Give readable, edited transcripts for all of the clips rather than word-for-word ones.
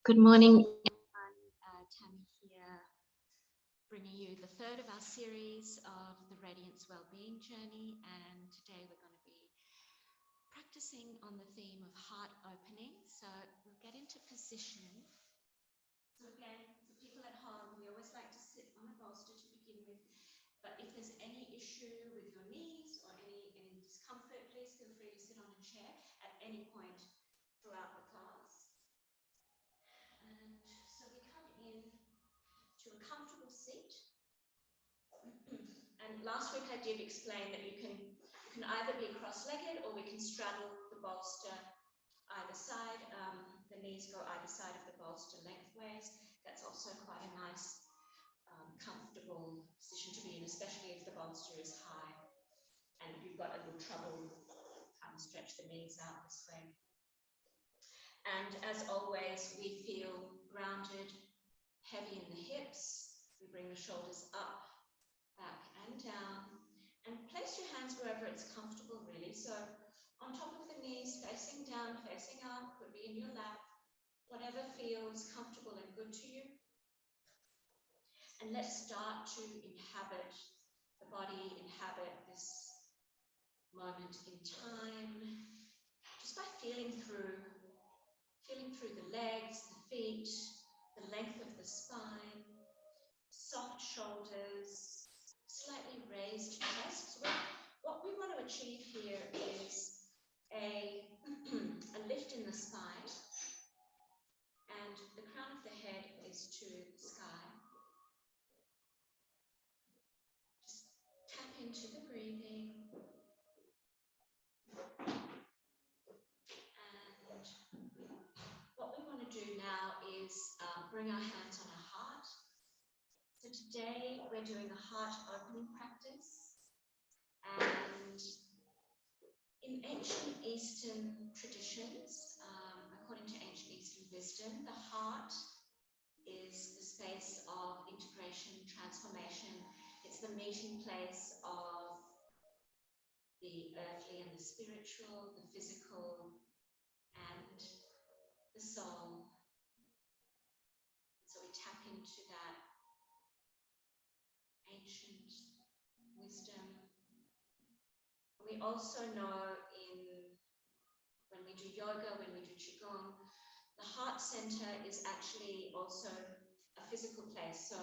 Good morning, everyone. Tammy here, bringing you the third of our series of the Radiance Wellbeing journey. And today we're going to be practicing on the theme of heart opening. So we'll get into position. So again, for people at home, we always like to sit on a bolster to begin with. But if there's any issue with your knees or any discomfort, please feel free to sit on a chair at any point throughout the class. And so we come in to a comfortable seat. And last week I did explain that you can either be cross-legged or we can straddle the bolster either side. The knees go either side of the bolster lengthways. That's also quite a nice, comfortable position to be in, especially if the bolster is high and you've got a little trouble trying to stretch the knees out this way. And as always, we feel grounded, heavy in the hips. We bring the shoulders up, back and down. And place your hands wherever it's comfortable, really. So on top of the knees, facing down, facing up, could be in your lap, whatever feels comfortable and good to you. And let's start to inhabit the body, inhabit this moment in time, just by feeling through the legs, the feet, the length of the spine, soft shoulders, slightly raised chest. So what we want to achieve here is a lift in the spine, and the crown of the head is to the sky. Just tap into the breathing. What we want to do now is bring our hands on our heart. So today we're doing a heart opening practice. And in ancient Eastern traditions, according to ancient Eastern wisdom, the heart is the space of integration, transformation. It's the meeting place of the earthly and the spiritual, the physical and the soul. So we tap into that ancient wisdom. We also know when we do yoga, when we do qigong, the heart center is actually also a physical place. So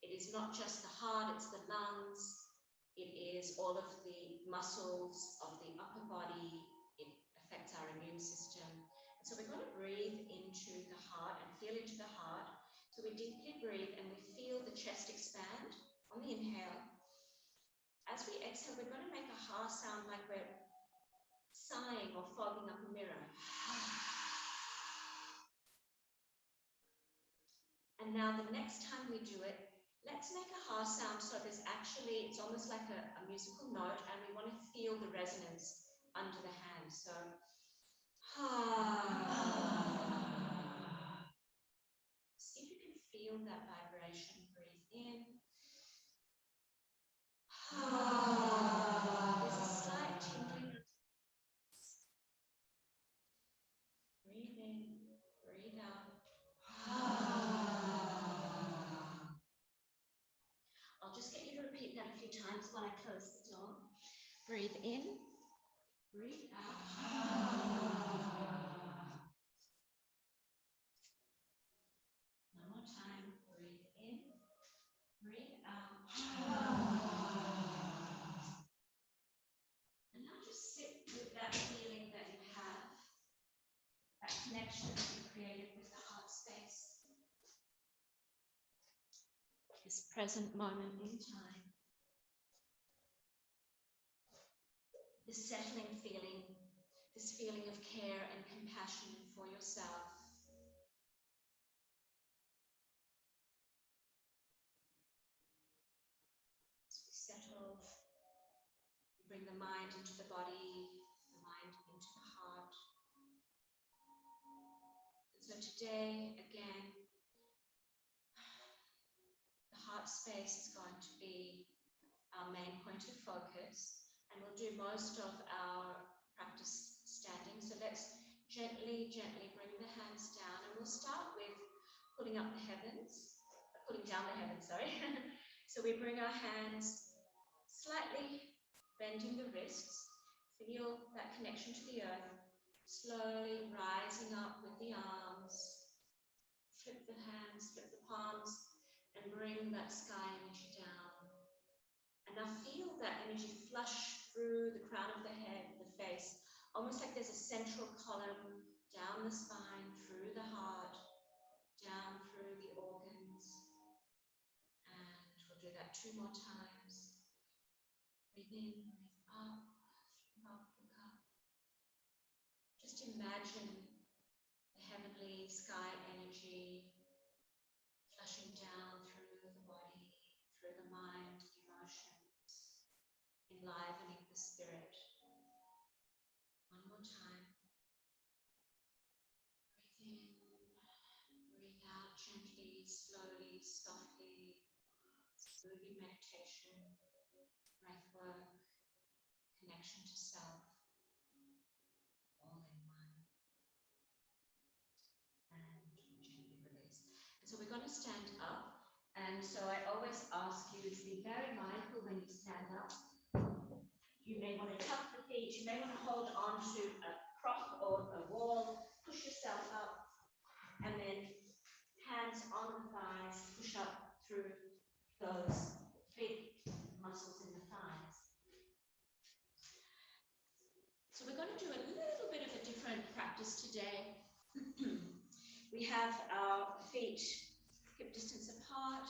it is not just the heart, it's the lungs, it is all of the muscles of the upper body, it affects our immune system. And so we're going to breathe into the heart and feel into the heart. So we deeply breathe and we feel the chest expand on the inhale. As we exhale, we're going to make a ha sound like we're sighing or fogging up a mirror. And now the next time we do it, let's make a ha sound so it's almost like a musical note, and we want to feel the resonance under the hand. So, ha. See if you can feel that vibration. Breathe in. Ha. There's a slight tingling. Breathe in, breathe out. I'll just get you to repeat that a few times when I close the door. Breathe in, breathe out. One more time. Breathe in, breathe out. And now just sit with that feeling that you have, that connection that you created with the heart space. This present moment in time. This settling feeling, this feeling of care and compassion for yourself. As we settle, we bring the mind into the body, the mind into the heart. And so today, again, the heart space is going to be our main point of focus, and we'll do most of our practice standing. So let's gently bring the hands down, and we'll start with pulling down the heavens, sorry. So we bring our hands slightly bending the wrists, feel that connection to the earth, slowly rising up with the arms, flip the hands, flip the palms, and bring that sky energy down. And now feel that energy flush through the crown of the head, the face, almost like there's a central column down the spine, through the heart, down through the organs. And we'll do that 2 more times. Breathe in, breathe up, look up. Just imagine the heavenly sky energy flushing down through the body, through the mind, the emotions, enlivening the spirit. 1 more time. Breathe in, breathe out gently, slowly, softly. Smoothing meditation, breathwork, connection to self, all in one. And gently release. And so we're going to stand up. And so I always ask you to be very mindful when you stand up. You may want to tuck the feet, you may want to hold on to a prop or a wall, push yourself up, and then hands on the thighs, push up through those big muscles in the thighs. So we're going to do a little bit of a different practice today. We have our feet hip distance apart.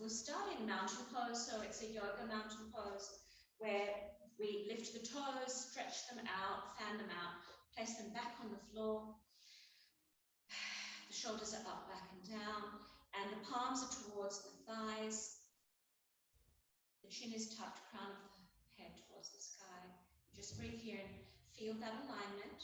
We'll start in mountain pose, so it's a yoga mountain pose where we lift the toes, stretch them out, fan them out, place them back on the floor. The shoulders are up, back and down, and the palms are towards the thighs. The chin is tucked, crown of the head towards the sky. Just breathe here and feel that alignment.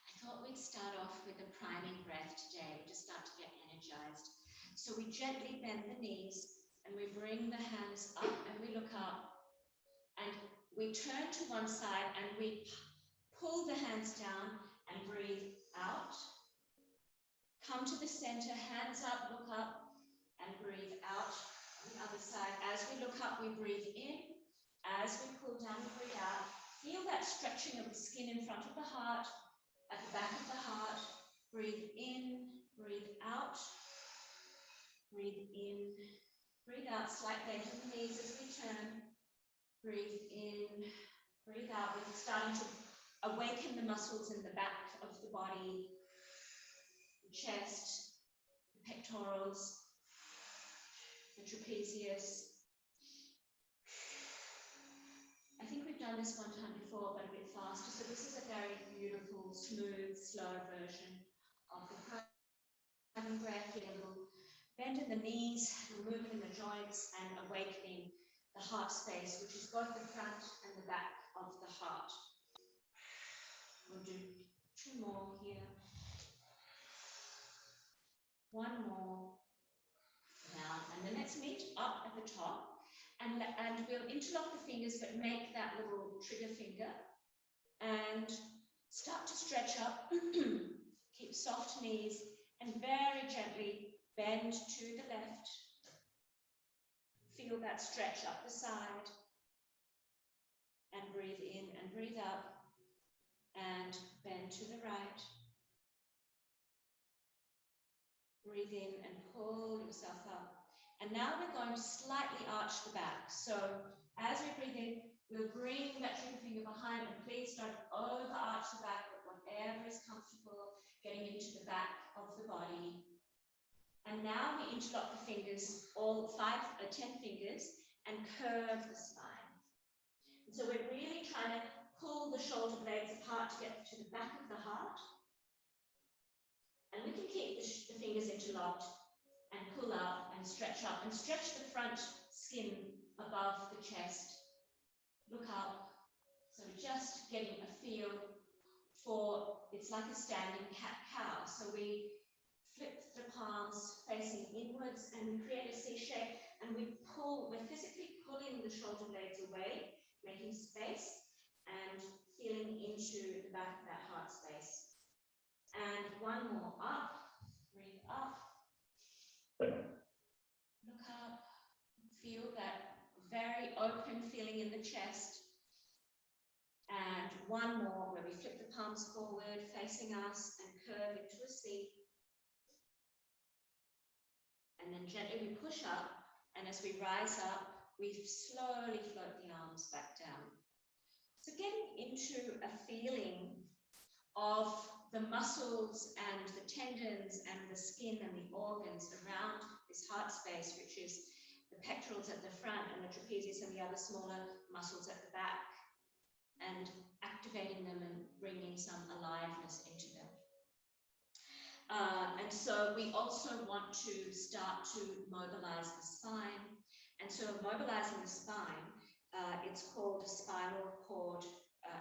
I thought we'd start off with a priming breath today, to start to get energized. So we gently bend the knees and we bring the hands up and we look up and we turn to one side and we pull the hands down and breathe out. Come to the center, hands up, look up, and breathe out. On the other side, as we look up, we breathe in. As we pull down, we breathe out. Feel that stretching of the skin in front of the heart, at the back of the heart. Breathe in, breathe out. Breathe in, breathe out. Slight bend in the knees as we turn. Breathe in, breathe out. We're starting to awaken the muscles in the back of the body, the chest, the pectorals, the trapezius. I think we've done this one time before, but a bit faster. So this is a very beautiful, smooth, slow version of the priming breath. Get a little bend in the knees, moving in the joints, and awakening the heart space, which is both the front and the back of the heart. We'll do 2 more here. 1 more. Now, and then let's meet up at the top. And we'll interlock the fingers, but make that little trigger finger. And start to stretch up. Keep soft knees. And very gently bend to the left. Feel that stretch up the side. And breathe in and breathe up. And bend to the right. Breathe in and pull yourself up. And now we're going to slightly arch the back. So as we breathe in, we'll bring that trigger finger behind, and please don't over-arch the back, but whatever is comfortable, getting into the back of the body. And now we interlock the fingers, all 10 fingers, and curve the spine. And so we're really trying to pull the shoulder blades apart to get to the back of the heart. And we can keep the fingers interlocked and pull up and stretch up and stretch the front skin above the chest. Look up. So we're just getting a feel for, it's like a standing cat-cow. So we flip the palms facing inwards and we create a C shape and we're physically pulling the shoulder blades away. making space and feeling into the back of that heart space. And one more, up, breathe up, look up, feel that very open feeling in the chest. And one more where we flip the palms forward, facing us, and curve into a C. And then gently we push up, and as we rise up, we slowly float the arms back down. So getting into a feeling of the muscles and the tendons and the skin and the organs around this heart space, which is the pectorals at the front and the trapezius and the other smaller muscles at the back, and activating them and bringing some aliveness into them. And so we also want to start to mobilize the spine. And so mobilizing the spine, it's called a spinal cord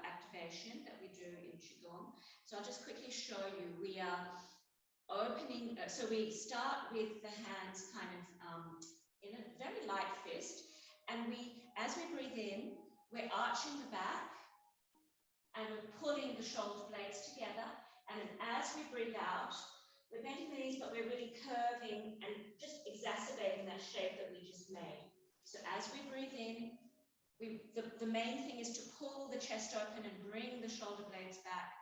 activation that we do in qigong. So I'll just quickly show you. We are opening, so we start with the hands kind of in a very light fist, and as we breathe in, we're arching the back, and we're pulling the shoulder blades together, and then as we breathe out, we're bending the knees, but we're really curving and just exacerbating that shape that we just made. So as we breathe in, the main thing is to pull the chest open and bring the shoulder blades back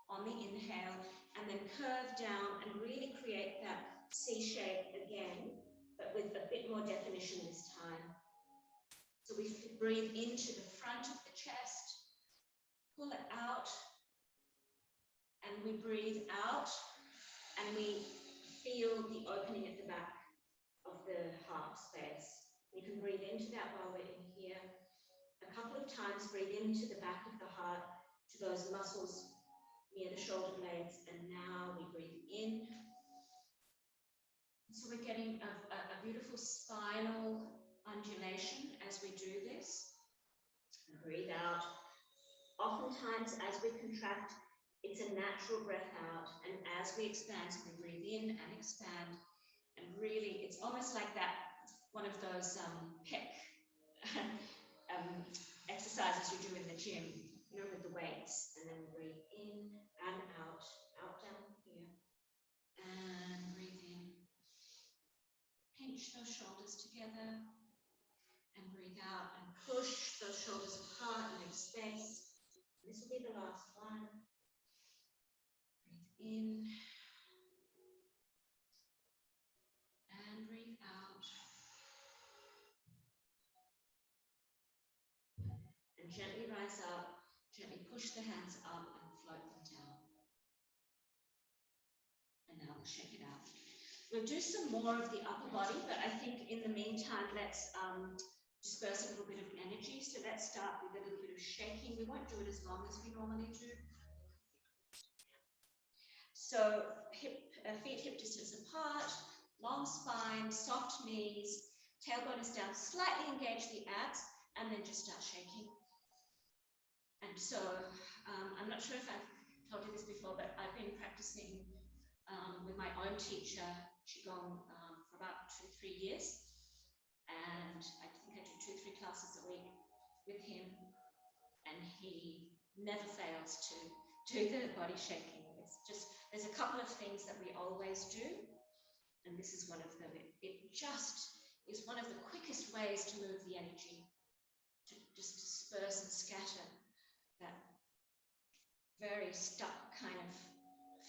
on the inhale, and then curve down and really create that C shape again, but with a bit more definition this time. So we breathe into the front of the chest, pull it out, and we breathe out, and we feel the opening at the back of the heart space. You can breathe into that while we're in here. A couple of times, breathe into the back of the heart, to those muscles near the shoulder blades, and now we breathe in. So we're getting a beautiful spinal undulation as we do this. And breathe out. Oftentimes, as we contract, it's a natural breath out, and as we expand, so we breathe in and expand, and really, it's almost like that, one of those pec exercises you do in the gym, you know, with the weights, and then breathe in and out, down here, and breathe in. Pinch those shoulders together, and breathe out, and push those shoulders apart and make space. This will be the last one. Breathe in, and breathe out. And gently rise up, gently push the hands up and float them down. And now we'll shake it out. We'll do some more of the upper body, but I think in the meantime, let's disperse a little bit of energy. So let's start with a little bit of shaking. We won't do it as long as we normally do. So feet hip distance apart, long spine, soft knees, tailbone is down, slightly engage the abs, and then just start shaking. And so I'm not sure if I've told you this before, but I've been practicing with my own teacher, qigong, for about 2-3 years. And I think I do 2-3 classes a week with him. And he never fails to do the body shaking. It's just, there's a couple of things that we always do. And this is one of them. It just is one of the quickest ways to move the energy, to just disperse and scatter that very stuck kind of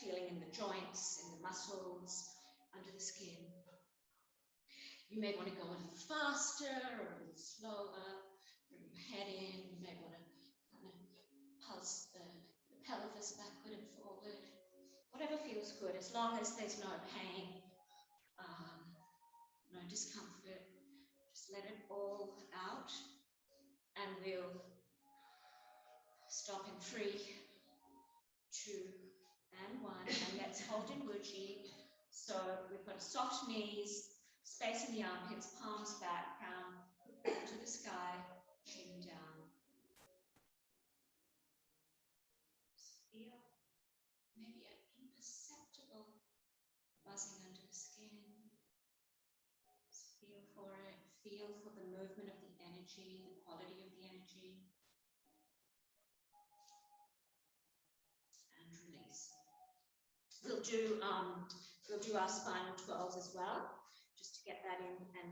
feeling in the joints, in the muscles, under the skin. You may want to go a little faster or a little slower, bring your head in. You may want to kind of pulse the pelvis backward and forward. Whatever feels good, as long as there's no pain, no discomfort, just let it all out, and we'll stop in 3, 2, and 1, and let's hold in Wuji. So we've got soft knees, space in the armpits, palms back, crown to the sky, chin down. Just feel maybe an imperceptible buzzing under the skin. Just feel for it. Feel for the movement of the energy, the quality of the energy. release. We'll do our spinal 12s as well, just to get that in and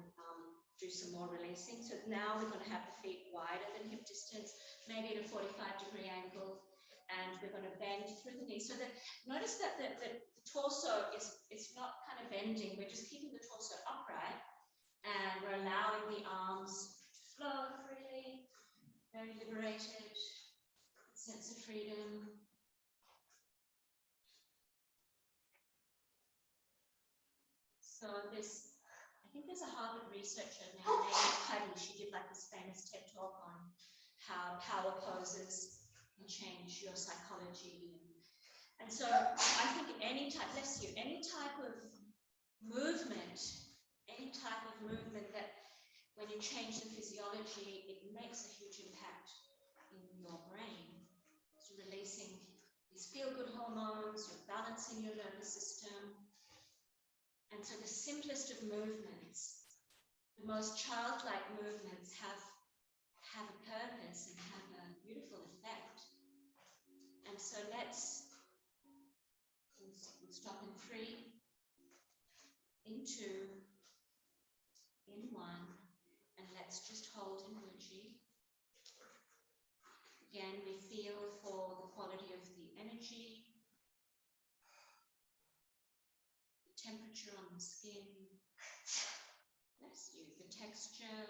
do some more releasing. So now we're going to have the feet wider than hip distance, maybe at a 45-degree angle, and we're going to bend through the knees. So that notice that the torso is not kind of bending. We're just keeping the torso upright, and we're allowing the arms to flow freely, very liberated, sense of freedom. So I think there's a Harvard researcher named Tammy. She did like this famous TED talk on how power poses can change your psychology. And so I think any type, bless you, any type of movement that when you change the physiology, it makes a huge impact in your brain. So releasing these feel-good hormones, you're balancing your nervous system. And so the simplest of movements, the most childlike movements have a purpose and have a beautiful effect. And so we'll stop in 3, in 2, in 1, and let's just hold in Wuji. Again, we feel for the quality of the energy, the temperature on the skin, bless you, the texture.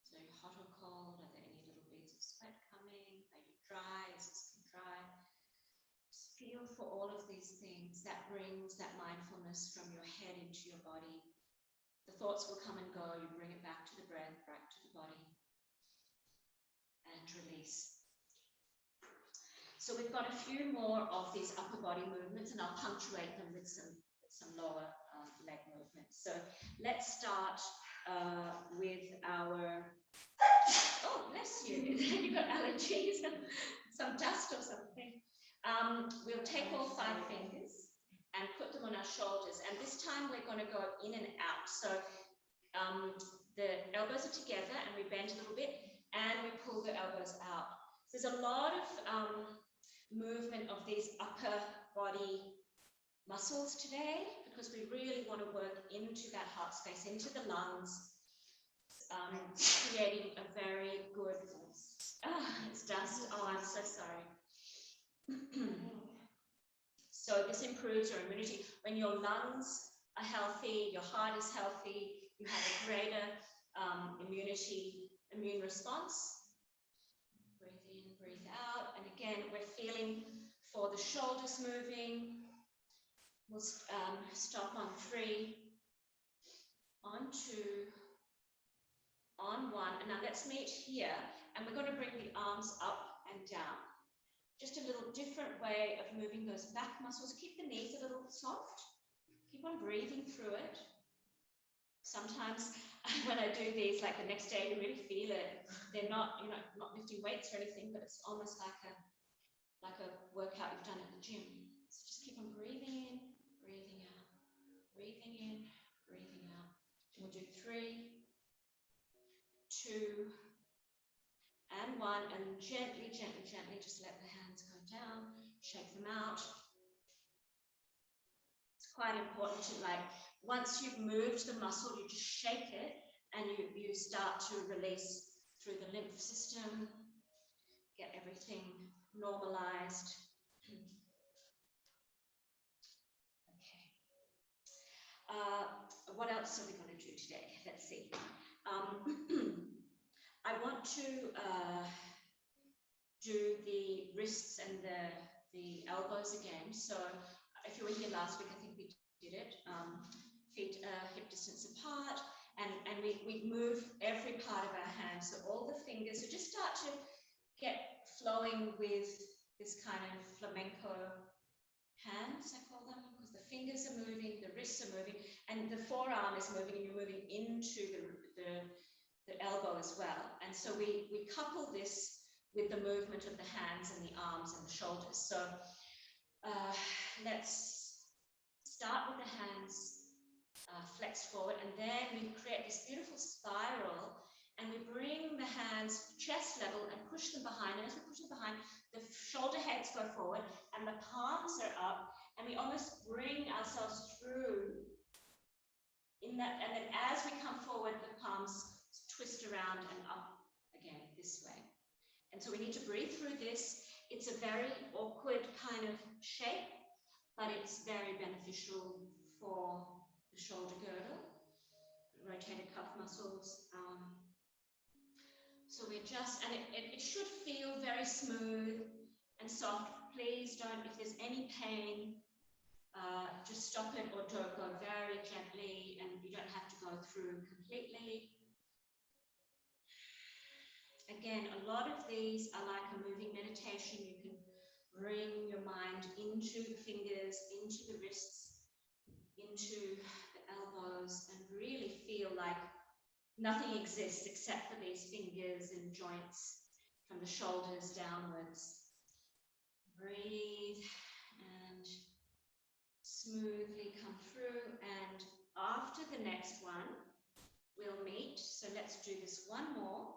So hot or cold, are there any little beads of sweat coming? Are you dry? Is the skin dry? Just feel for all of these things. That brings that mindfulness from your head into your body. The thoughts will come and go. You bring it back to the breath, back to the body, and release. So we've got a few more of these upper body movements, and I'll punctuate them with some lower leg movements. So let's start with our, oh, bless you, you've got allergies, some dust or something. We'll take all 5 fingers and put them on our shoulders, and this time we're going to go in and out. So the elbows are together and we bend a little bit and we pull the elbows out. So there's a lot of movement of these upper body muscles today, because we really want to work into that heart space, into the lungs, creating a very good, it's dust, oh, I'm so sorry. So this improves your immunity. When your lungs are healthy, your heart is healthy, you have a greater immune response. Breathe in, breathe out. And again, we're feeling for the shoulders moving. We'll stop on 3, on 2, on 1. And now let's meet here. And we're going to bring the arms up and down. Just a little different way of moving those back muscles. Keep the knees a little soft. Keep on breathing through it. Sometimes when I do these, like the next day, you really feel it. They're not, not lifting weights or anything, but it's almost like a workout you've done at the gym. So just keep on breathing in, breathing out, breathing in, breathing out. And we'll do 3, 2, and 1, and gently, gently, gently, just let the hands go down, shake them out. It's quite important to, once you've moved the muscle, you just shake it, and you start to release through the lymph system, get everything normalized. Okay. What else are we going to do today? Let's see. I want to do the wrists and the elbows again. So if you were here last week, I think we did it. Feet hip distance apart, and we move every part of our hands. So all the fingers, so just start to get flowing with this kind of flamenco hands, I call them, because the fingers are moving, the wrists are moving, and the forearm is moving, and you're moving into the elbow as well. And so we couple this with the movement of the hands and the arms and the shoulders. So let's start with the hands flexed forward, and then we create this beautiful spiral, And we bring the hands chest level and push them behind. And as we push them behind, the shoulder heads go forward and the palms are up. And we almost bring ourselves through in that. And then as we come forward, the palms twist around and up again this way. And so we need to breathe through this. It's a very awkward kind of shape, but it's very beneficial for the shoulder girdle, rotator cuff muscles. So we're just, and it should feel very smooth and soft. Please don't, if there's any pain, just stop it or don't go very gently, and you don't have to go through completely. Again, a lot of these are like a moving meditation. You can bring your mind into the fingers, into the wrists, into the elbows, and really feel like nothing exists except for these fingers and joints from the shoulders downwards. Breathe and smoothly come through. And after the next one, we'll meet. So let's do this one more.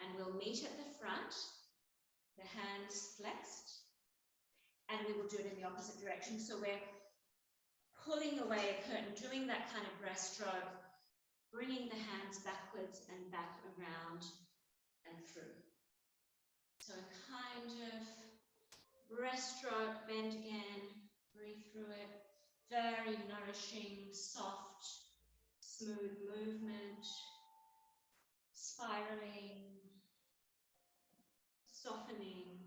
And we'll meet at the front, the hands flexed, and we will do it in the opposite direction. So we're pulling away a curtain, doing that kind of breaststroke, bringing the hands backwards and back around and through. So a kind of breaststroke, bend again, breathe through it. Very nourishing, soft, smooth movement, spiraling, softening.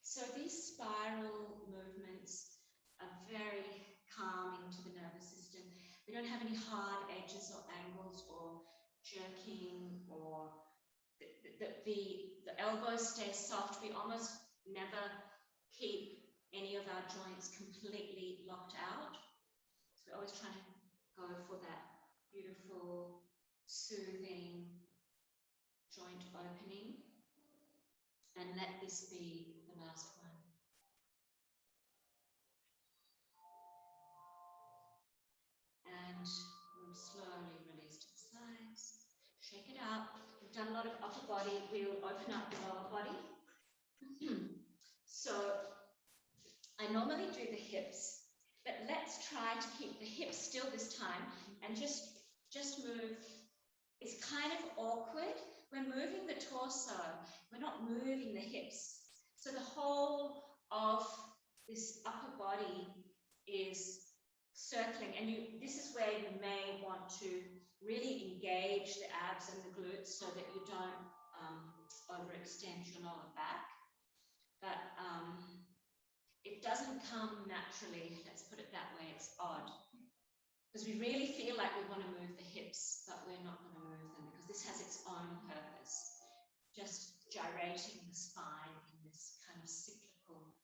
So these spiral movements are very calming to the nervous system. We don't have any hard edges or angles or jerking, or the elbows stay soft. We almost never keep any of our joints completely locked out. So we're always trying to go for that beautiful, soothing joint opening. And let this be the last one. And we'll slowly release to the sides. Shake it up. We've done a lot of upper body. We'll open up the lower body. So I normally do the hips, but let's try to keep the hips still this time and just move. It's kind of awkward. We're moving the torso. We're not moving the hips. So the whole of this upper body is circling, and this is where you may want to really engage the abs and the glutes so that you don't overextend your lower back. But it doesn't come naturally, let's put it that way. It's odd, because we really feel like we want to move the hips, but we're not going to move them because this has its own purpose. Just gyrating the spine in this kind of cyclical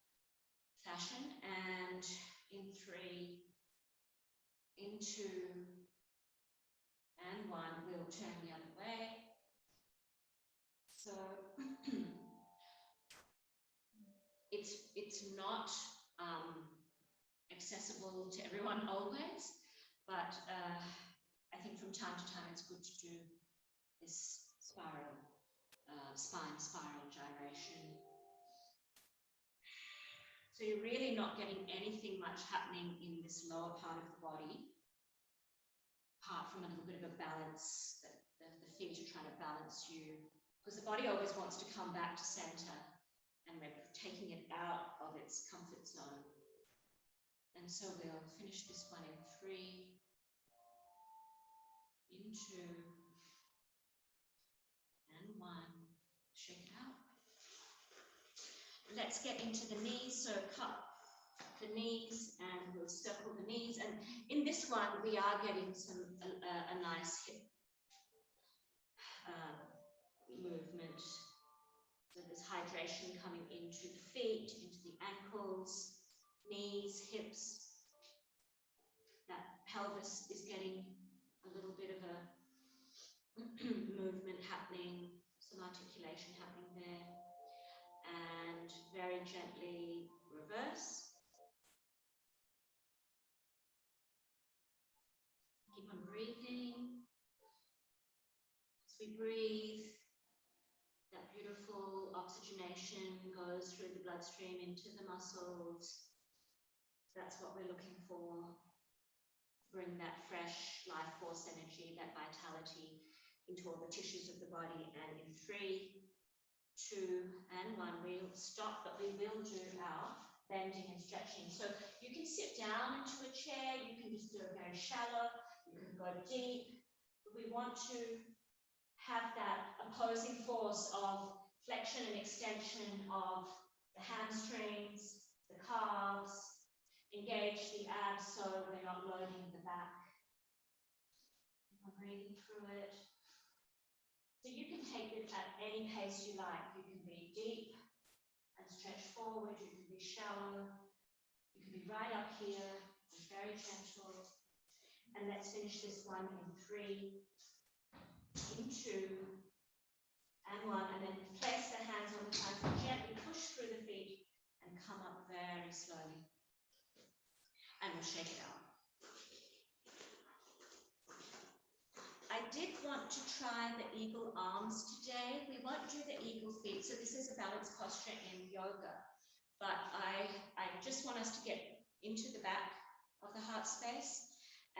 fashion. And in 3, in 2, and 1, we'll turn the other way. So it's not accessible to everyone always, but I think from time to time it's good to do this spiral, spine spiral gyration. So you're really not getting anything much happening in this lower part of the body, apart from a little bit of a balance, that the feet are trying to balance you, because the body always wants to come back to center, and we're taking it out of its comfort zone. And so we'll finish this one in 3, in 2, and 1. Shake it out. Let's get into the knees. So cup the knees, and we'll circle the knees. And in this one, we are getting a nice hip movement. So there's hydration coming into the feet, into the ankles, knees, hips. That pelvis is getting a little bit of a movement happening, some articulation happening there. And very gently reverse. Keep on breathing. we breathe, that beautiful oxygenation goes through the bloodstream into the muscles. That's what we're looking for. Bring that fresh life force energy, that vitality into all the tissues of the body. And in 3, 2, and 1, we'll stop, but we will do our bending and stretching. So you can sit down into a chair, you can just do it very shallow, you can go deep. But we want to have that opposing force of flexion and extension of the hamstrings, the calves, engage the abs so they're not loading the back. I'm breathing through it. So you can take it at any pace you like. You can be deep and stretch forward, you can be shallow, you can be right up here, and very gentle. And let's finish this one in 3, in 2, and 1, and then place the hands on the thighs and gently push through the feet and come up very slowly. And we'll shake it out. I did want to try the eagle arms today. We won't do the eagle feet, so this is a balanced posture in yoga. But I just want us to get into the back of the heart space.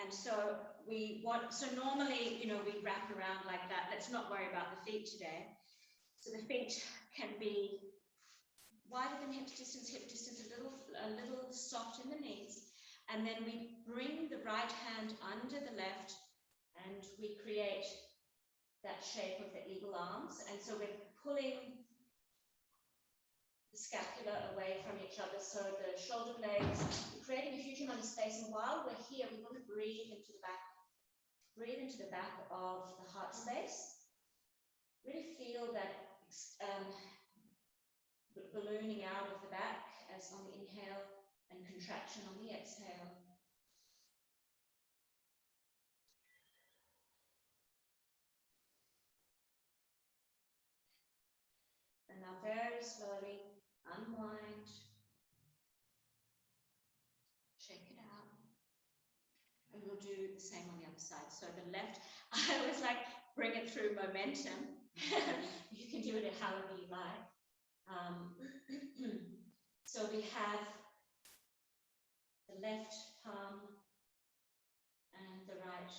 And so normally, we wrap around like that. Let's not worry about the feet today. So the feet can be wider than hip distance, a little soft in the knees. And then we bring the right hand under the left and we create that shape of the eagle arms. And so we're pulling the scapula away from each other. So the shoulder blades, we're creating a huge amount of space. And while we're here, we want to breathe into the back. Breathe into the back of the heart space. Really feel that ballooning out of the back as on the inhale and contraction on the exhale. And now very slowly unwind. Shake it out. And we'll do the same on the other side. So the left, I always like bring it through momentum. You can do it however you like. So we have the left palm and the right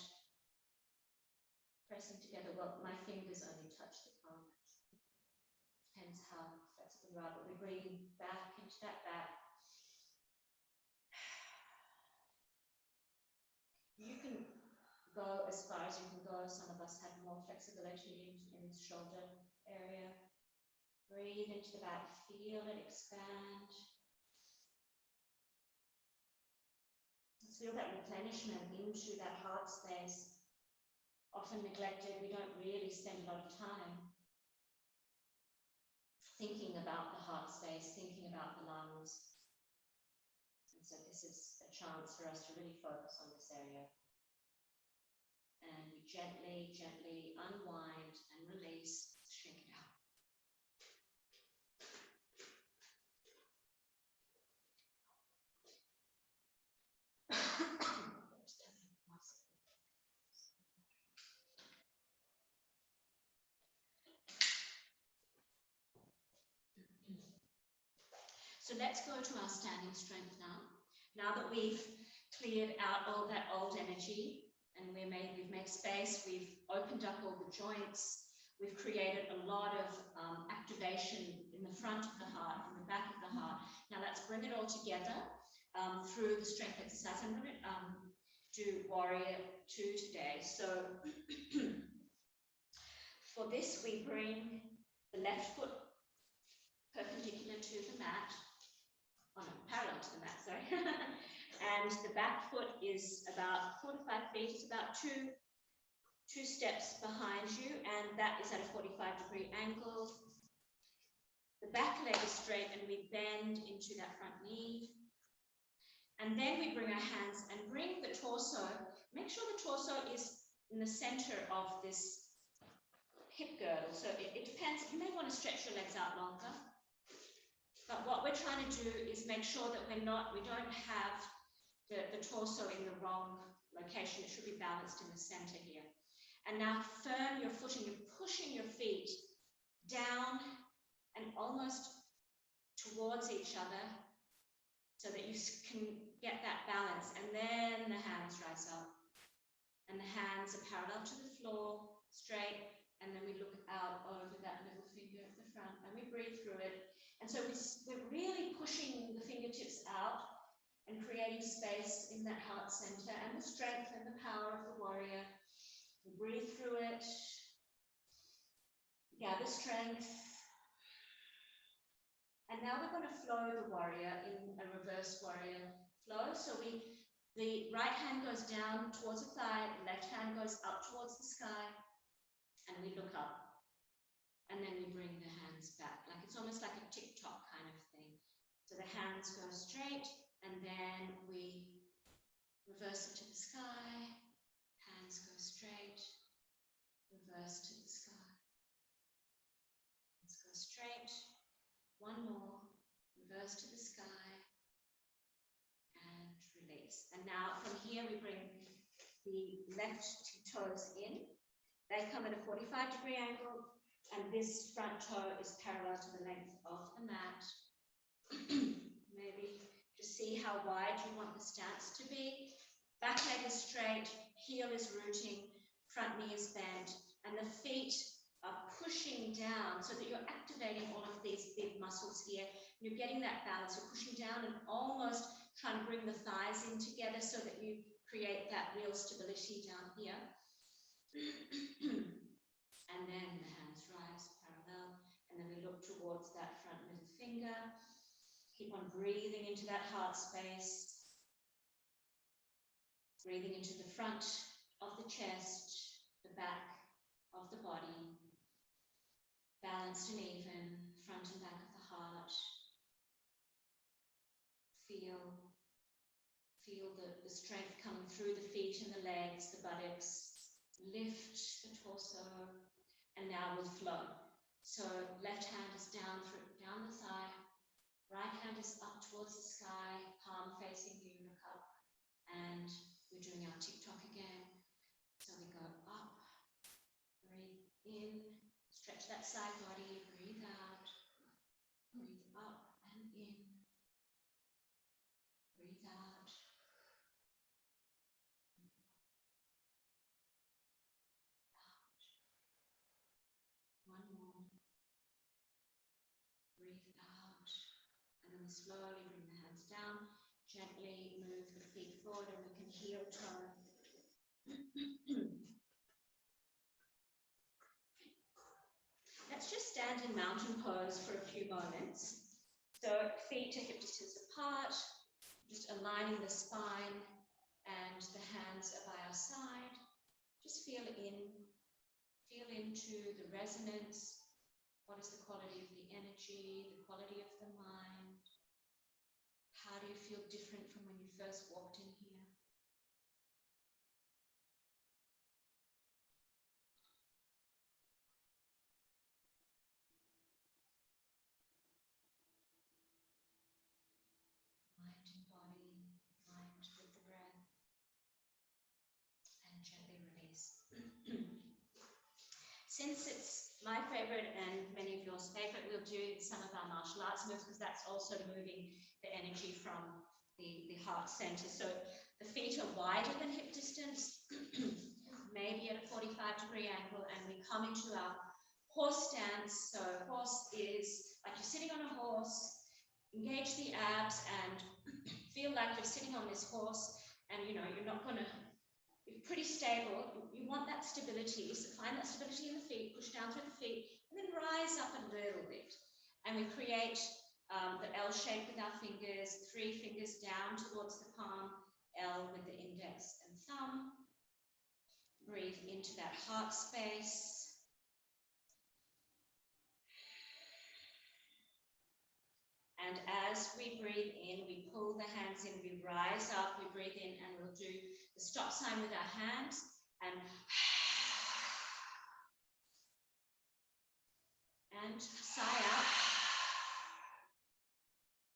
pressing together. Well, my fingers only touch the palm. Depends how flexible you are, but we're breathing back into that back. You can go as far as you can go. Some of us have more flexibility in the shoulder area. Breathe into the back, feel it expand. Let's feel that replenishment into that heart space. Often neglected, we don't really spend a lot of time thinking about the heart space, thinking about the lungs. And so this is a chance for us to really focus on this area. And we gently, gently unwind and release, shrink it out. So let's go to our standing strength now. Now that we've cleared out all that old energy and we've made space, we've opened up all the joints, we've created a lot of activation in the front of the heart, in the back of the heart. Now let's bring it all together through the strength exercise. I'm going to do Warrior 2 today. So for this, we bring the left foot perpendicular to the mat. Oh no, parallel to the mat, sorry. And the back foot is about 4 to 5 feet. It's about two steps behind you, and that is at a 45-degree angle. The back leg is straight, and we bend into that front knee. And then we bring our hands and bring the torso. Make sure the torso is in the center of this hip girdle. So it depends. You may want to stretch your legs out longer. But what we're trying to do is make sure that we don't have the torso in the wrong location. It should be balanced in the center here. And now firm your footing, you're pushing your feet down and almost towards each other so that you can get that balance. And then the hands rise up. And the hands are parallel to the floor, straight. And then we look out over that little finger at the front and we breathe through it. And so we're really pushing the fingertips out and creating space in that heart center and the strength and the power of the warrior. We breathe through it, gather strength. And now we're going to flow the warrior in a reverse warrior flow. So the right hand goes down towards the thigh, the left hand goes up towards the sky, and we look up. And then we bring the hands back, like it's almost like a tick-tock kind of thing. So the hands go straight, and then we reverse it to the sky. Hands go straight, reverse to the sky. Hands go straight. One more, reverse to the sky, and release. And now from here we bring the left two toes in. They come at a 45-degree angle, and this front toe is parallel to the length of the mat. Maybe just see how wide you want the stance to be. Back leg is straight, heel is rooting, front knee is bent, and the feet are pushing down so that you're activating all of these big muscles here. You're getting that balance. You're pushing down and almost trying to bring the thighs in together so that you create that real stability down here. And then the hands rise parallel, and then we look towards that front middle finger. Keep on breathing into that heart space. Breathing into the front of the chest, the back of the body. Balanced and even, front and back of the heart. Feel the strength coming through the feet and the legs, the buttocks. Lift the torso, and now we'll flow. So left hand is down the thigh, right hand is up towards the sky, palm facing you, look up, and we're doing our tick-tock again. So we go up, breathe in, stretch that side body, breathe out, breathe up and in, breathe out. One more. Breathe out, and then slowly bring the hands down, gently move the feet forward, and we can heel turn. Let's just stand in mountain pose for a few moments. So feet to hip distance apart, just aligning the spine, and the hands are by our side. Just feel into the resonance. What is the quality of the energy, the quality of the mind? How do you feel different from when you first walked in here? Mind and body, mind with the breath, and gently release. Since it's my favorite and many of yours favorite, we'll do some of our martial arts moves because that's also moving the energy from the heart center. So the feet are wider than hip distance, maybe at a 45-degree angle, and we come into our horse stance. So horse is like you're sitting on a horse, engage the abs and feel like you're sitting on this horse, and you're not going to, you're pretty stable. You want that stability, so find that stability in the feet, push down through the feet, and then rise up a little bit. And we create the L shape with our fingers, 3 fingers down towards the palm, L with the index and thumb. Breathe into that heart space. And as we breathe in, we pull the hands in, we rise up, we breathe in, and we'll do the stop sign with our hands, and sigh out.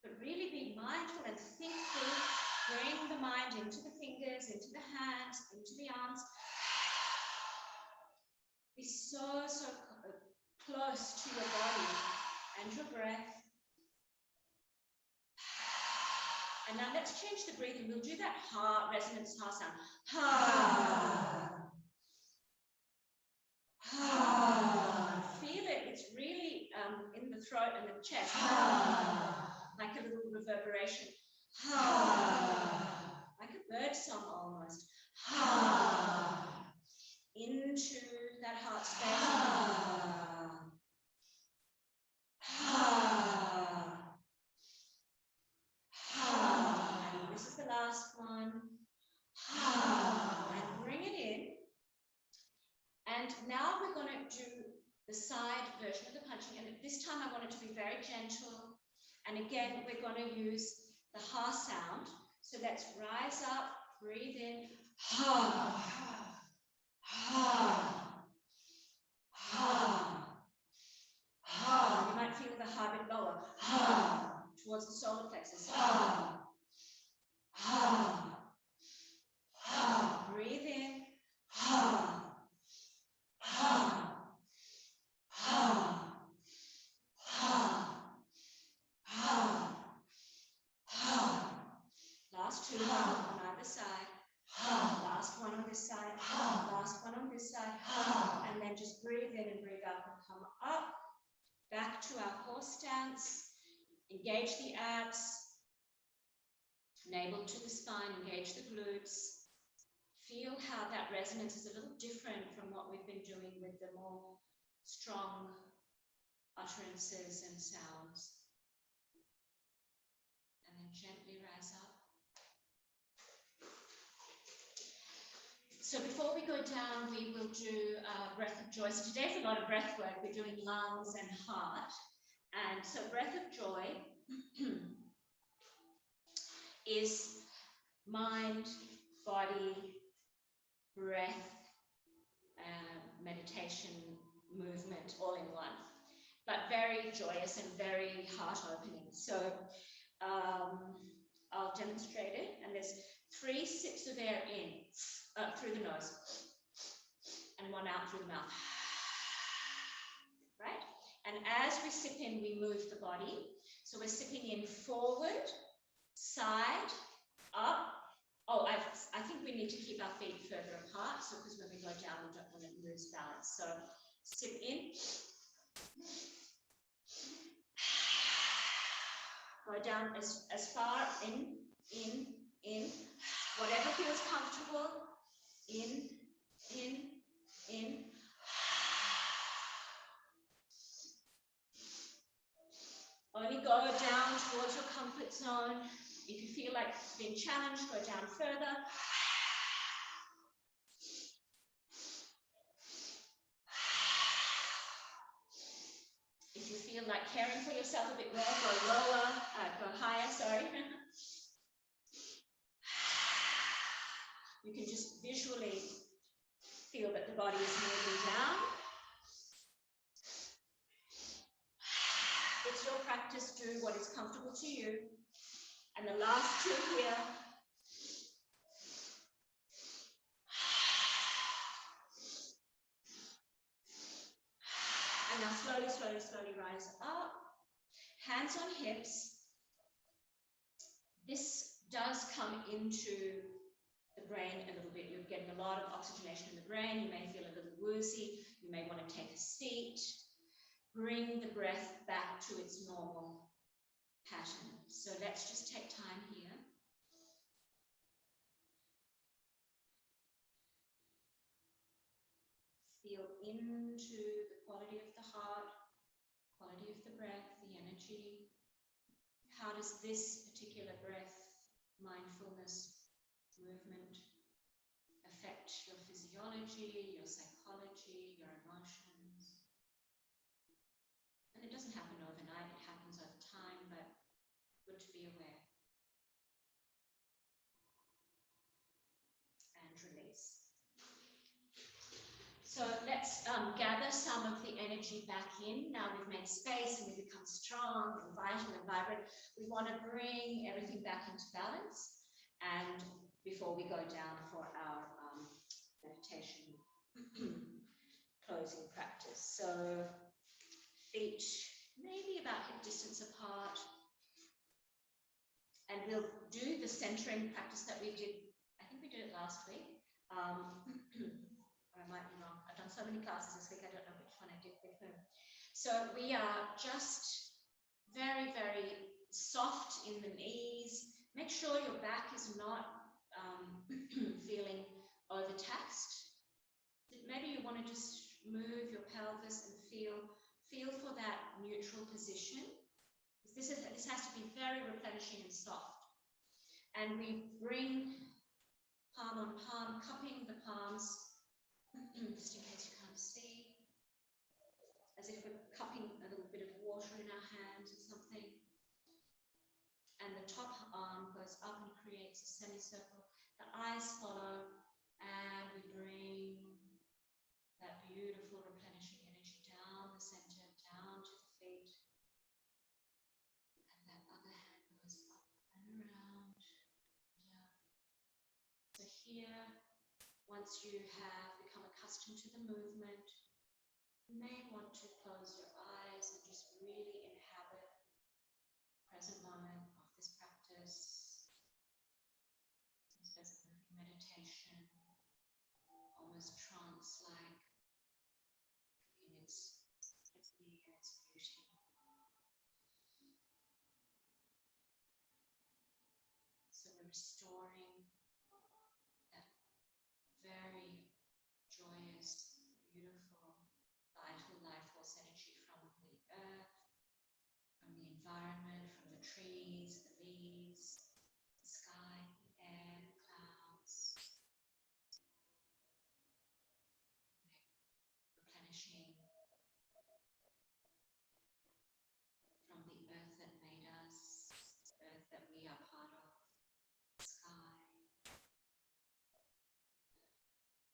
But really be mindful and think through, bring the mind into the fingers, into the hands, into the arms. Be so, so close to your body and your breath. And now let's change the breathing. We'll do that ha, resonance ha sound. Ha. Ha. Feel it. It's really in the throat and the chest. Ha. Like a little reverberation. Ha. Like a bird song almost. Ha. Into that heart space. Ha. Ha. Ha. And this is the last one. Ha. And bring it in. And now we're going to do the side version of the punching. And this time I want it to be very gentle. And again, we're going to use the ha sound. So let's rise up, breathe in. Ha. Ha. Ha. Ha. You might feel the ha a bit lower. Ha. Towards the solar plexus. Ha. Ha. Ha. Breathe in. Ha. Ha. Ha. Ha. Ha. Ha. Last two on either side. Last one on this side. Last one on this side. And then just breathe in and breathe out and come up. Back to our horse stance. Engage the abs. Navel to the spine. Engage the glutes. Feel how that resonance is a little different from what we've been doing with the more strong utterances and sounds. And then gently rise up. So before we go down, we will do breath of joy. So today's a lot of breath work. We're doing lungs and heart. And so breath of joy is mind, body, breath, meditation, movement, all in one. But very joyous and very heart-opening. So I'll demonstrate it. And there's 3 sips of air in. Through the nose and 1 out through the mouth, right? And as we sip in, we move the body. So we're sipping in forward, side, up. Oh, I think we need to keep our feet further apart. So because when we go down, we don't want to lose balance. So sip in. Go down as far in. Whatever feels comfortable. In. Only go down towards your comfort zone. If you feel like being challenged, go down further. If you feel like caring for yourself a bit more, go lower, go higher, sorry. You can just visually feel that the body is moving down. It's your practice, do what is comfortable to you. And the last 2 here. And now slowly rise up. Hands on hips. This does come into the brain a little bit. You're getting a lot of oxygenation in the brain. You may feel a little woozy. You may want to take a seat. Bring the breath back to its normal pattern. So let's just take time here. Feel into the quality of the heart, quality of the breath, the energy. How does this particular breath, mindfulness, movement affect your physiology, your psychology, your emotions? And it doesn't happen overnight, it happens over time, but good to be aware. And release. So let's gather some of the energy back in. Now we've made space and we've become strong and vital and vibrant. We want to bring everything back into balance. And before we go down for our meditation closing So feet maybe about hip distance apart. And we'll do the centering practice that we did, I think we did it last week. Or I might be wrong. I've done so many classes this week, I don't know which one I did with whom. So we are just very, very soft in the knees. Make sure your back is not feeling overtaxed. Maybe you want to just move your pelvis and feel for that neutral position. This has to be very replenishing and soft. And we bring palm on palm, cupping the palms, just in case you can't see, as if we're cupping a little bit of water in our hands or something. And the top arm goes up and creates a semicircle. The eyes follow, and we bring that beautiful replenishing energy down the center, down to the feet. And that other hand goes up and around, down. So here, once you have become accustomed to the movement, you may want to close your eyes and just really inhabit the present moment of this practice. This present meditation, almost trance-like in its beauty. So we're restoring that very joyous, beautiful, vital, life force energy from the earth, from the environment, from the trees, the leaves, the sky, the air, the clouds. Replenishing from the earth that made us, the earth that we are part of,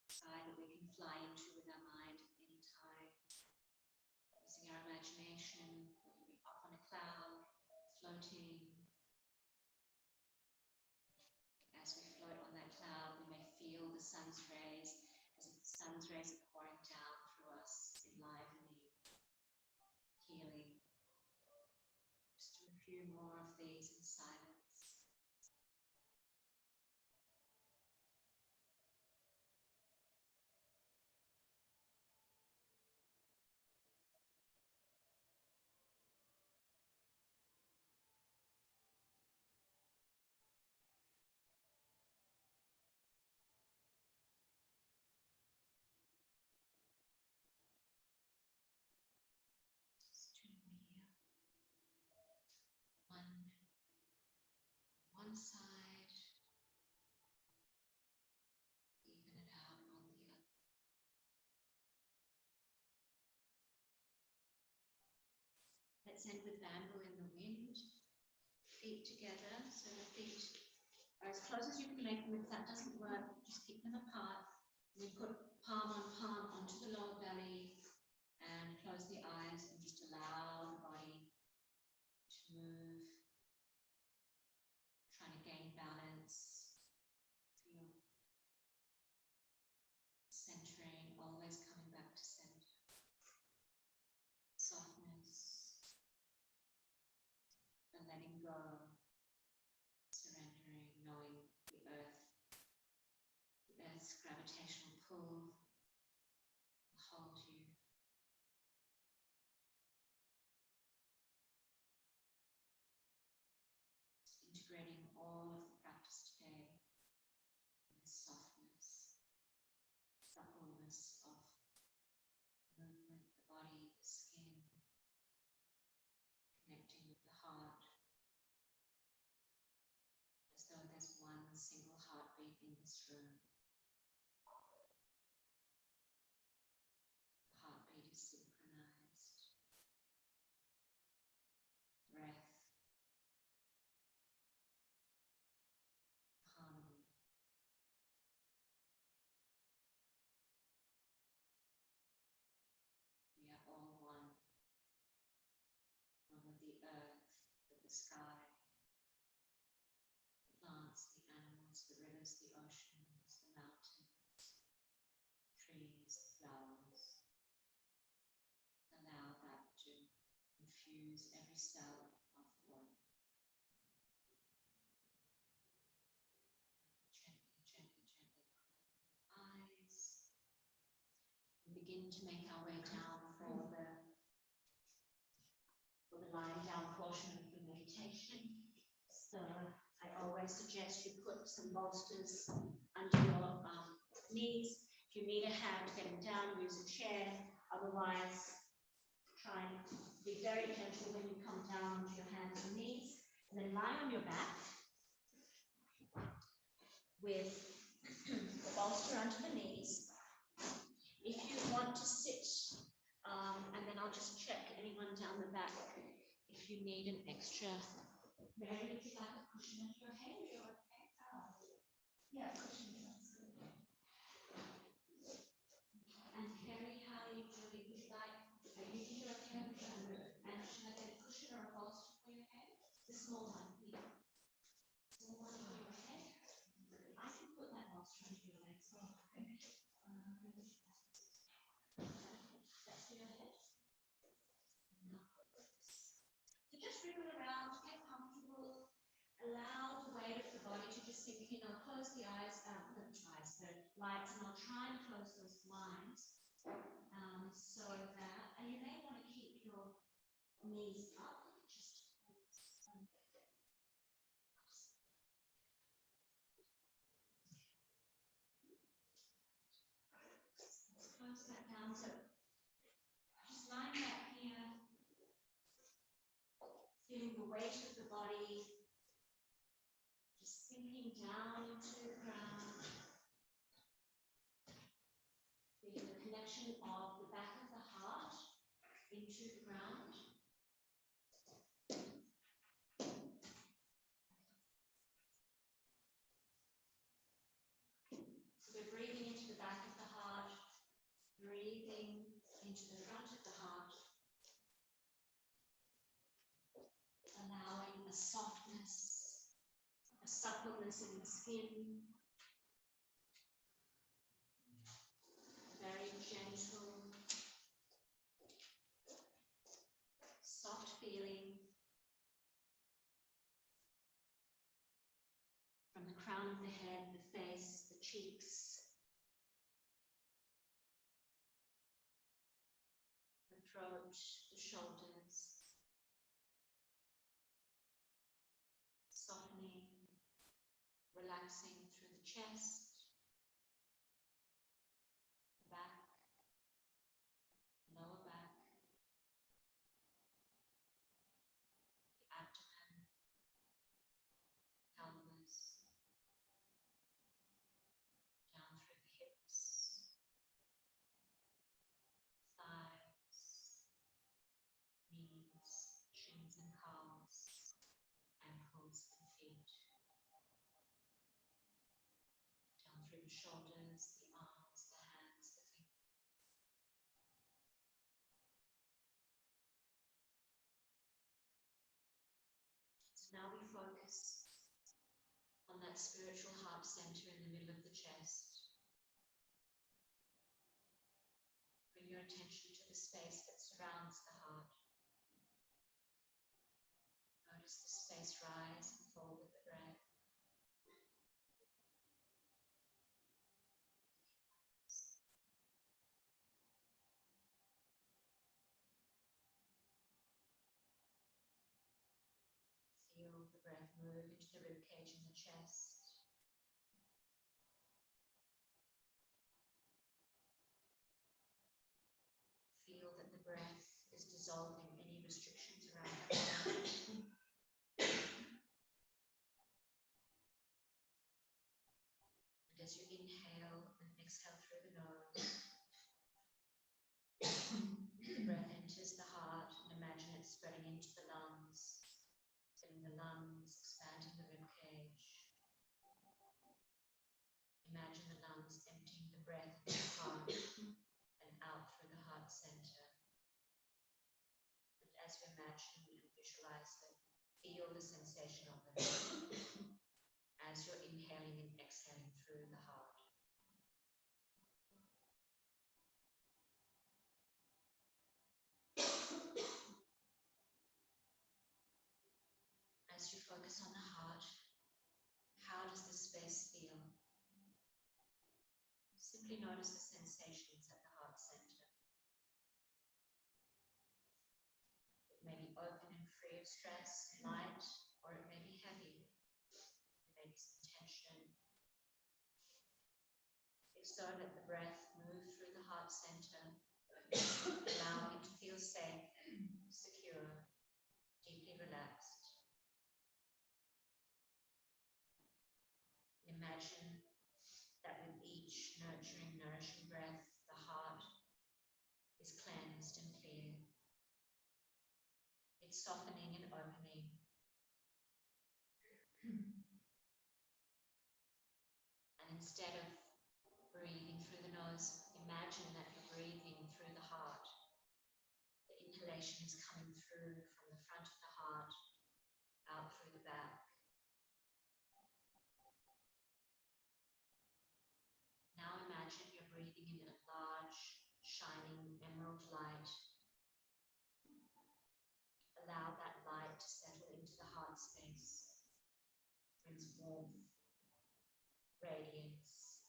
the sky that we can fly into with our mind at any time. Using our imagination, we can be up on a cloud, floating. As we float on that cloud, we may feel the sun's rays, as if the sun's rays are pouring down through us, enlivening, healing. Just do a few more of these in silence. One side, even it out on the other. Let's end with bamboo in the wind. Feet together, so the feet are as close as you can make them. If that doesn't work, just keep them apart. And we put palm on palm onto the lower belly and close the eyes and just allow the body to move. Trying to gain balance, feel centering, always coming back to center. Softness, the letting go, surrendering, knowing the earth's gravitational pull will hold you. Integrating all of the practice today in this softness, suppleness of movement, the body, the skin, connecting with the heart, as though there's one single heartbeat in this room. The heartbeat is synchronized. Breath. Harmony. We are all one. One with the earth, with the sky, the plants, the animals, the rivers, the oceans, the mountains, trees, flowers. use every cell of the body. Gently, gently, gently open the eyes. And begin to make our way down for the lying down portion of the meditation. So I always suggest you put some bolsters under your knees. If you need a hand getting down, use a chair. Otherwise, try and be very gentle when you come down onto your hands and knees. And then lie on your back with the bolster under the knees. If you want to sit, and then I'll just check anyone down the back if you need an extra. Mary, would you like a cushion under your head? You're okay? Yeah, cushion sounds good. And Carrie, how are you doing? Would you like, are you okay? And should I get a cushion or a bolster for your head? The small one, here. Small one for your head. I can put that bolster under your legs. Oh, okay. That's for your head. So just wriggle around, get comfortable. Allow the weight of the body to just sink in. I'll close the eyes, the lights, and I'll try and close those blinds so that, and you may want to keep your knees up. Just close that down. So just lying back here, feeling the weight of the body. Sinking down into the ground, feeling the connection of the back of the heart into the ground. So we're breathing into the back of the heart, breathing into the front of the heart, allowing a softness, a suppleness in the skin, very gentle, soft feeling from the crown of the head, the face, the cheeks, the throat, the shoulders, softening, relaxing through the chest, back, lower back, the abdomen, pelvis, down through the hips, thighs, knees, shins and calves, ankles and feet, down through the shoulders, the arms, the hands, the feet. So now we focus on that spiritual heart center in the middle of the chest. Bring your attention to the space that surrounds the heart. Notice the space rise and fall with the breath. Feel the breath move into the rib cage and the chest. Feel that the breath is dissolving any restrictions around the heart. And as you inhale and exhale through the nose, the breath enters the heart and imagine it spreading into the lungs, filling the lungs, expanding the rib cage. Imagine the lungs emptying the breath into the heart and out through the heart center. And as you imagine and visualize them, feel the sensation of them as you're inhaling and exhaling through the heart. focus on the heart. How does this space feel? Simply notice the sensations at the heart center. It may be open and free of stress, light, or it may be heavy. There may be some tension. If so, let the breath move through the heart center, allowing it to feel safe, secure, deeply relaxed. Imagine that with each nurturing, nourishing breath, the heart is cleansed and clear. It's softening and opening. And instead of breathing through the nose, imagine that you're breathing through the heart. The inhalation is coming through from the front of the heart, out through the back. Now imagine you're breathing in a large, shining emerald light. Allow that light to settle into the heart space. Brings warmth, radiance.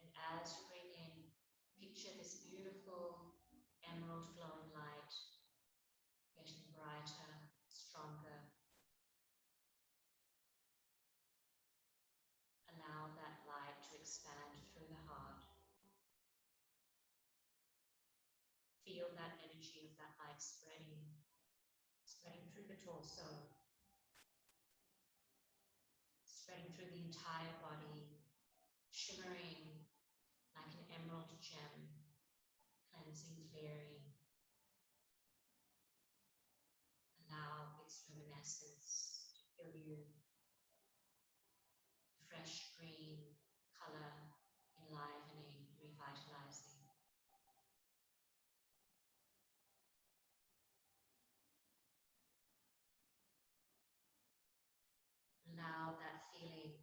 And as you breathe in, picture this beautiful emerald glowing light getting brighter, stronger. Allow that light to expand through the heart. Feel that energy of that light spreading through the torso, spreading through the entire body, shimmering like an emerald gem, cleansing, clearing. Allow its luminescence to fill you. Fresh green color, enlivening, revitalizing. Allow that feeling,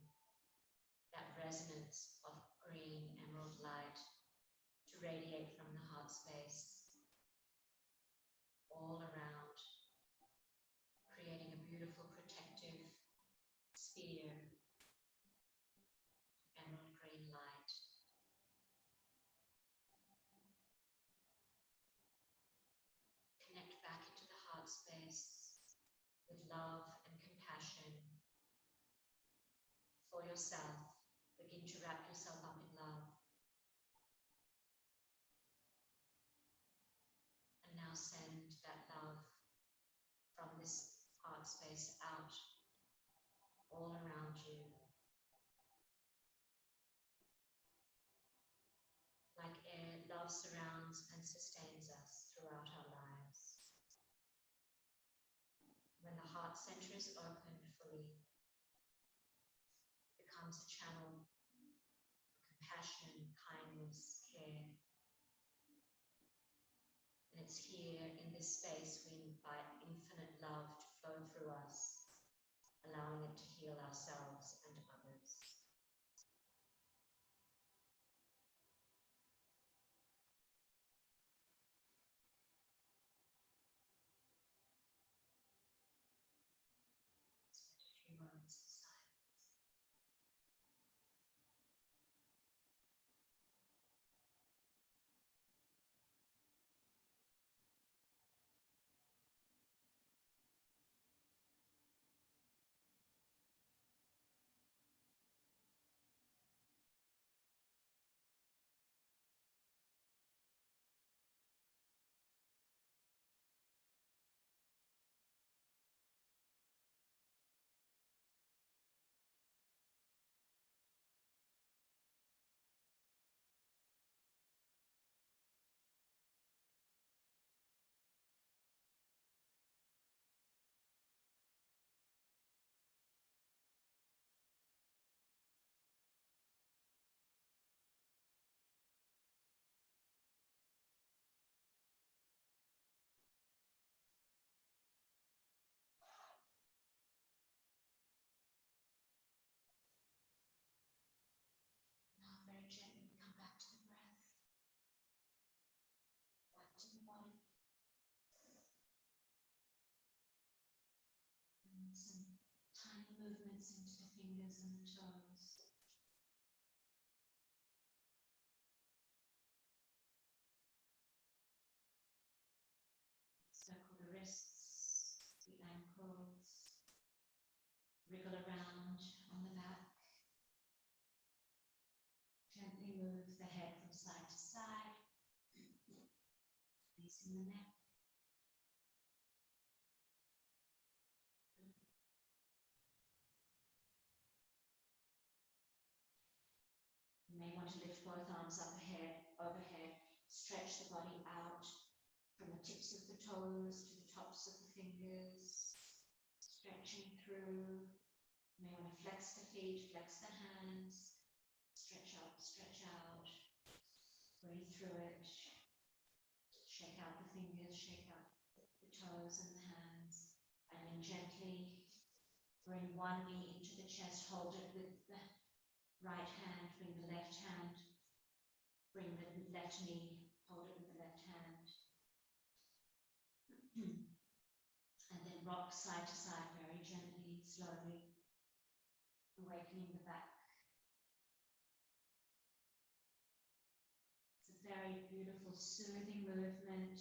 that resonance of green emerald light to radiate from the heart space all around, creating a beautiful protective sphere of emerald green light. Connect back into the heart space with love and compassion for yourself. Begin to wrap yourself up in love. And now send that love from this heart space out all around you. Like air, love surrounds and sustains us throughout our lives. When the heart center is opened fully, it becomes a channel for compassion, kindness, care. And it's here in this space we invite infinite love to flow through us, allowing it to heal ourselves and others. Spend a few moments in silence. Now very gently come back to the breath, back to the body. Some tiny movements into the fingers and the toes. Circle the wrists, the ankles, wriggle around on the back. Gently move the head from side to side, facing the neck. You may want to lift both arms up ahead, overhead, stretch the body out from the tips of the toes to the tops of the fingers, stretching through. You may want to flex the feet, flex the hands, stretch up, stretch out, breathe through it, shake out the fingers, shake out the toes and the hands, and then gently bring one knee into the chest, hold it with the right hand, bring the left hand, bring the left knee, hold it with the left hand. And then rock side to side very gently, slowly, awakening the back. It's a very beautiful, soothing movement,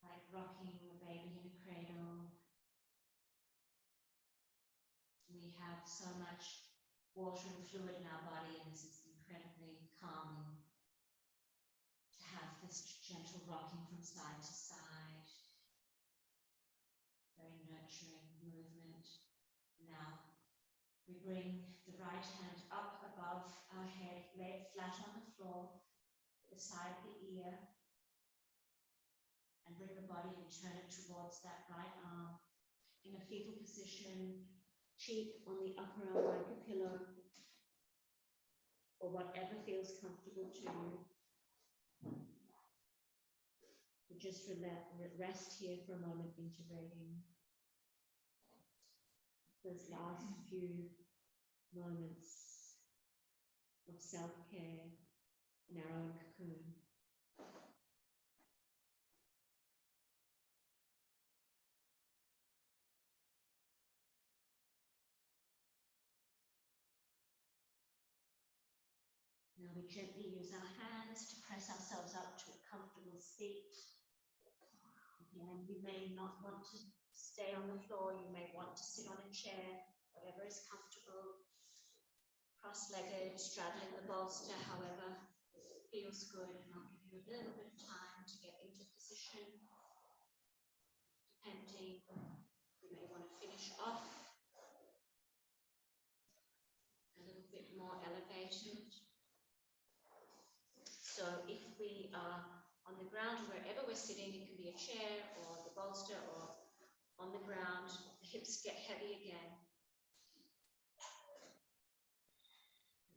like rocking a baby in a cradle. We have so much water and fluid in our body, and this is incredibly calming to have this gentle rocking from side to side. Very nurturing movement. Now we bring the right hand up above our head, lay it flat on the floor, beside the ear, and bring the body and turn it towards that right arm in a fetal position, cheek on the upper arm like a pillow, or whatever feels comfortable to you. Just rest here for a moment, integrating those last few moments of self-care in our own cocoon. Now we gently use our hands to press ourselves up to a comfortable seat. Again, you may not want to stay on the floor, you may want to sit on a chair, whatever is comfortable. Cross-legged, straddling the bolster, however feels good, and I'll give you a little bit of time to get into position. Depending, you may want to finish off a little bit more elevated. So if we are on the ground, or wherever we're sitting, it can be a chair or the bolster or on the ground, the hips get heavy again.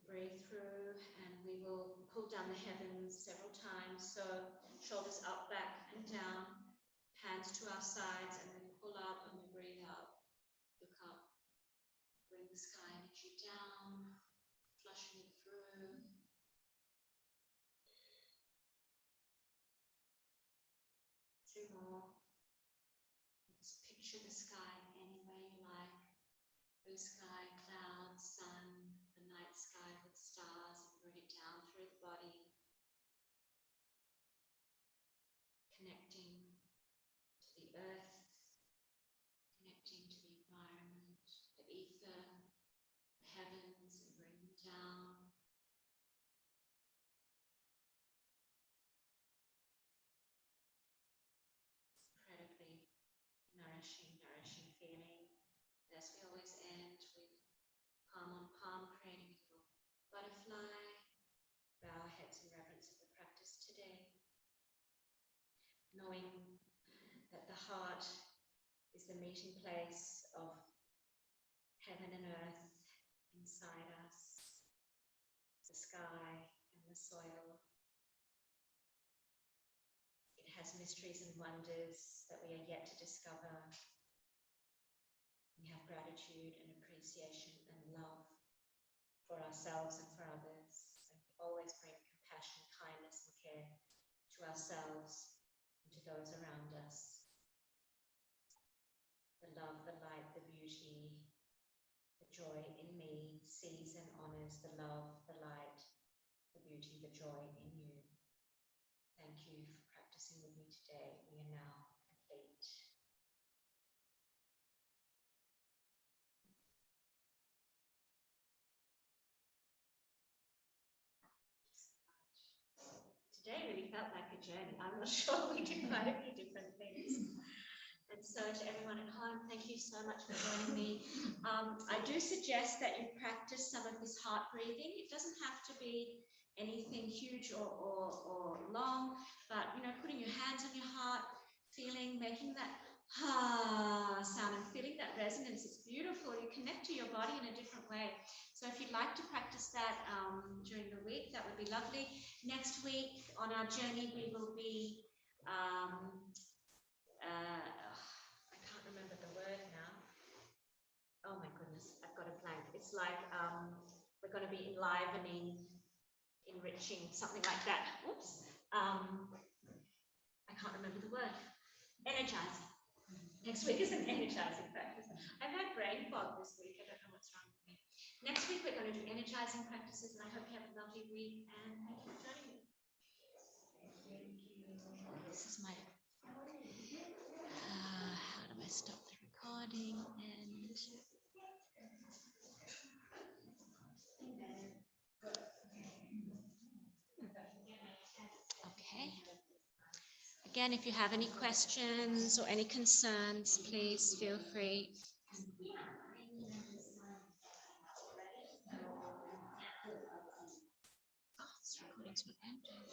Breathe through, and we will pull down the heavens several times. So shoulders up, back and down, hands to our sides, and we pull up and we breathe out. Look up, bring the sky energy down, flushing it through. Two more. Just picture the sky any way you like. Blue sky, clouds, sun, the night sky with stars, and bring it down through the body. Connecting to the earth, connecting to the environment, the ether, the heavens, and bring them down. Incredibly nourishing feeling. As we always end with palm on palm, creating a little butterfly. Bow our heads in reverence of the practice today. Knowing that the heart is the meeting place of heaven and earth inside us, the sky and the soil. It has mysteries and wonders that we are yet to discover. We have gratitude and appreciation and love for ourselves and for others. And we always bring compassion, kindness and care to ourselves and to those around us. The love, the light, the beauty, sees and honors the love, the light, the beauty, the joy in you. Thank you for practicing with me today. We are now complete. Today really felt like a journey. I'm not sure, we did quite a few different things. And so to everyone at home, thank you so much for joining me. I do suggest that you practice some of this heart breathing. It doesn't have to be anything huge or long, but putting your hands on your heart, feeling, making that ha sound and feeling that resonance. It's beautiful. You connect to your body in a different way. So if you'd like to practice that during the week, that would be lovely. Next week on our journey, we will be, I can't remember the word now. Oh my goodness, I've got a blank. It's like we're going to be enlivening, enriching, something like that. Oops. I can't remember the word. Energizing. Next week is an energizing practice. I've had brain fog this week. I don't know what's wrong with me. Next week, we're going to do energizing practices, and I hope you have a lovely week. And thank you for joining me. This is my. How do I stop the recording? And. Okay. Again, if you have any questions or any concerns, please feel free. Oh, this recording's not ending.